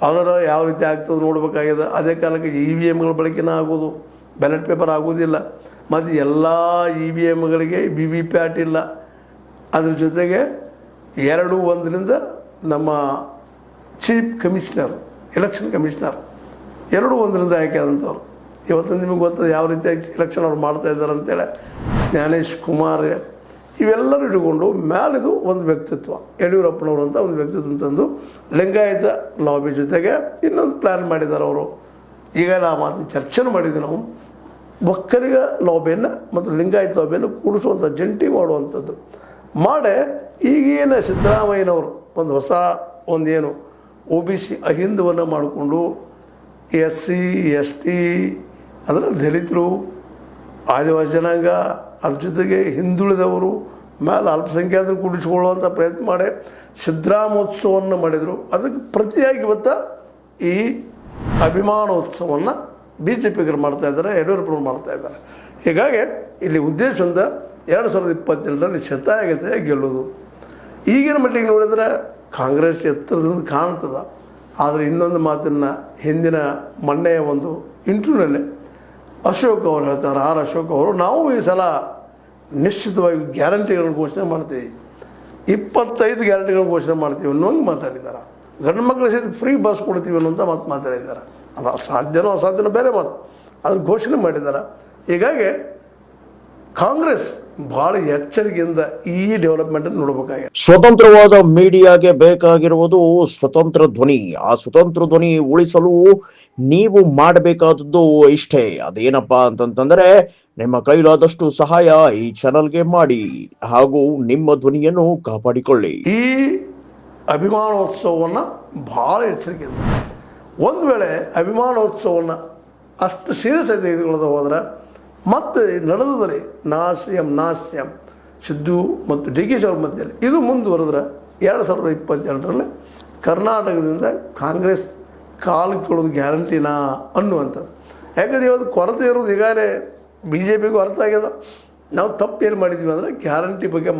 ಅದರ ಯಾವ ರೀತಿ ಆಗ್ತದೆ ನೋಡಬೇಕಾಗಿದೆ. ಅದೇ ಕಾಲಕ್ಕೆ EVMಗಳ ಬಳಕೆನ ಆಗೋದು, ಬ್ಯಾಲೆಟ್ ಪೇಪರ್ ಆಗೋದಿಲ್ಲ. ಮತ್ತು ಎಲ್ಲ EVMಗಳಿಗೆ VVPAT ಇಲ್ಲ. ಅದ್ರ ಜೊತೆಗೆ 2-1 ನಮ್ಮ ಚೀಫ್ ಕಮಿಷನರ್, ಎಲೆಕ್ಷನ್ ಕಮಿಷನರ್ 2-1 ಆಯ್ಕೆ ಆದಂಥವ್ರು. ಇವತ್ತು ನಿಮಗೆ ಗೊತ್ತದ ಯಾವ ರೀತಿ ಎಲೆಕ್ಷನ್ ಅವ್ರು ಮಾಡ್ತಾಯಿದ್ದಾರೆ ಅಂತೇಳಿ. ಜ್ಞಾನೇಶ್ ಕುಮಾರ್ ಇವೆಲ್ಲರೂ ಇಟ್ಕೊಂಡು ಮ್ಯಾಲಿದು ಒಂದು ವ್ಯಕ್ತಿತ್ವ, ಯಡಿಯೂರಪ್ಪನವರು ಅಂತ ಒಂದು ವ್ಯಕ್ತಿತ್ವ ತಂದು ಲಿಂಗಾಯತ ಲಾಬಿ ಜೊತೆಗೆ ಇನ್ನೊಂದು ಪ್ಲ್ಯಾನ್ ಮಾಡಿದ್ದಾರೆ ಅವರು. ಈಗ ಆ ಮಾತನ್ನು ಚರ್ಚೆನೂ ಮಾಡಿದ್ವಿ ನಾವು. ಒಕ್ಕಲಿಗ ಲಾಬಿಯನ್ನು ಮತ್ತು ಲಿಂಗಾಯತ ಲಾಬಿಯನ್ನು ಕೂಡಿಸುವಂಥ, ಜಂಟಿ ಮಾಡುವಂಥದ್ದು ಮಾಡಿ ಈಗೇನು ಸಿದ್ದರಾಮಯ್ಯನವರು ಒಂದು ಹೊಸ ಒಂದೇನು OBC ಅಹಿಂದವನ್ನು ಮಾಡಿಕೊಂಡು SC ST ಅಂದರೆ ದಲಿತರು, ಆದಿವಾಸಿ ಜನಾಂಗ, ಅದ್ರ ಜೊತೆಗೆ ಹಿಂದುಳಿದವರು ಮೇಲೆ ಅಲ್ಪಸಂಖ್ಯಾತರು ಕೂಡಿಸಿಕೊಳ್ಳುವಂಥ ಪ್ರಯತ್ನ ಮಾಡಿ ಸಿದ್ದರಾಮೋತ್ಸವವನ್ನು ಮಾಡಿದರು. ಅದಕ್ಕೆ ಪ್ರತಿಯಾಗಿ ಇವತ್ತು ಈ ಅಭಿಮಾನೋತ್ಸವವನ್ನು BJPಗರು ಮಾಡ್ತಾಯಿದ್ದಾರೆ, ಯಡಿಯೂರಪ್ಪನವ್ರು ಮಾಡ್ತಾಯಿದ್ದಾರೆ. ಹೀಗಾಗಿ ಇಲ್ಲಿ ಉದ್ದೇಶದಿಂದ 2028ರಲ್ಲಿ ಶತಾಯಗತಿಯಾಗಿ ಗೆಲ್ಲೋದು. ಈಗಿನ ಮಟ್ಟಿಗೆ ನೋಡಿದ್ರೆ ಕಾಂಗ್ರೆಸ್ ಎತ್ತರದಿಂದ ಕಾಣ್ತದೆ. ಆದರೆ ಇನ್ನೊಂದು ಮಾತನ್ನು ಹಿಂದಿನ ಮೊನ್ನೆಯ ಒಂದು ಇಂಟರ್ವ್ಯೂನಲ್ಲಿ ಅಶೋಕ್ ಅವರು ಹೇಳ್ತಾರೆ, ಅಶೋಕ್ ಅವರು, ನಾವು ಈ ಸಲ ನಿಶ್ಚಿತವಾಗಿ ಗ್ಯಾರಂಟಿಗಳನ್ನು ಘೋಷಣೆ ಮಾಡ್ತೀವಿ, 25 ಗ್ಯಾರಂಟಿಗಳನ್ನು ಘೋಷಣೆ ಮಾಡ್ತೀವಿ ಅನ್ನೋಂಗೆ ಮಾತಾಡಿದ್ದಾರೆ. ಗಂಡು ಮಕ್ಕಳ ಸಹಿತ ಫ್ರೀ ಬಸ್ ಕೊಡ್ತೀವಿ ಅನ್ನೋಂಥ ಮಾತು ಮಾತಾಡಿದ್ದಾರೆ. ಅದು ಸಾಧ್ಯನೋ ಅಸಾಧ್ಯನೋ ಬೇರೆ ಮಾತು, ಅದ್ರ ಘೋಷಣೆ ಮಾಡಿದ್ದಾರೆ. ಹೀಗಾಗಿ ಕಾಂಗ್ರೆಸ್ ಭಾಳ ಎಚ್ಚರಿಕೆಯಿಂದ ಈ ಡೆವಲಪ್ಮೆಂಟನ್ನು ನೋಡಬೇಕಾಗಿದೆ. ಸ್ವತಂತ್ರವಾದ ಮೀಡಿಯಾಗೆ ಬೇಕಾಗಿರುವುದು ಸ್ವತಂತ್ರ ಧ್ವನಿ. ಆ ಸ್ವತಂತ್ರ ಧ್ವನಿ ಉಳಿಸಲು ನೀವು ಮಾಡಬೇಕಾದದ್ದು ಇಷ್ಟೇ. ಅದೇನಪ್ಪಾ ಅಂತಂತಂದ್ರೆ ನಿಮ್ಮ ಕೈಲಾದಷ್ಟು ಸಹಾಯ ಈ ಚಾನಲ್ಗೆ ಮಾಡಿ ಹಾಗೂ ನಿಮ್ಮ ಧ್ವನಿಯನ್ನು ಕಾಪಾಡಿಕೊಳ್ಳಿ. ಈ ಅಭಿಮಾನೋತ್ಸವವನ್ನು ಭಾಳ ಎಚ್ಚರಿಕೆಯಿಂದ, ಒಂದು ವೇಳೆ ಅಭಿಮಾನೋತ್ಸವವನ್ನು ಅಷ್ಟು ಸೀರಿಯಸ್ ಆಗಿ ತೆಗೆದುಕೊಳ್ಳೋದು ಹೋದ್ರೆ ಮತ್ತು ನಡೆದದಲ್ಲಿ ನಾಸ್ಯಂ ಸಿದ್ದು ಮತ್ತು DK ಅವ್ರ ಮಧ್ಯದಲ್ಲಿ ಇದು ಮುಂದುವರೆದ್ರೆ 2028ರಲ್ಲಿ ಕರ್ನಾಟಕದಿಂದ ಕಾಂಗ್ರೆಸ್ ಕಾಲು ಕೀಳೋದು ಗ್ಯಾರಂಟಿನಾ ಅನ್ನುವಂಥದ್ದು. ಯಾಕಂದರೆ ಇವತ್ತು ಕೊರತೆ ಇರೋದು ಈಗಾಗಲೇ BJPಗೂ ಅರ್ಥ ಆಗ್ಯದ. ನಾವು ತಪ್ಪು ಏನು ಮಾಡಿದ್ವಿ ಅಂದರೆ ಗ್ಯಾರಂಟಿ ಬಗ್ಗೆ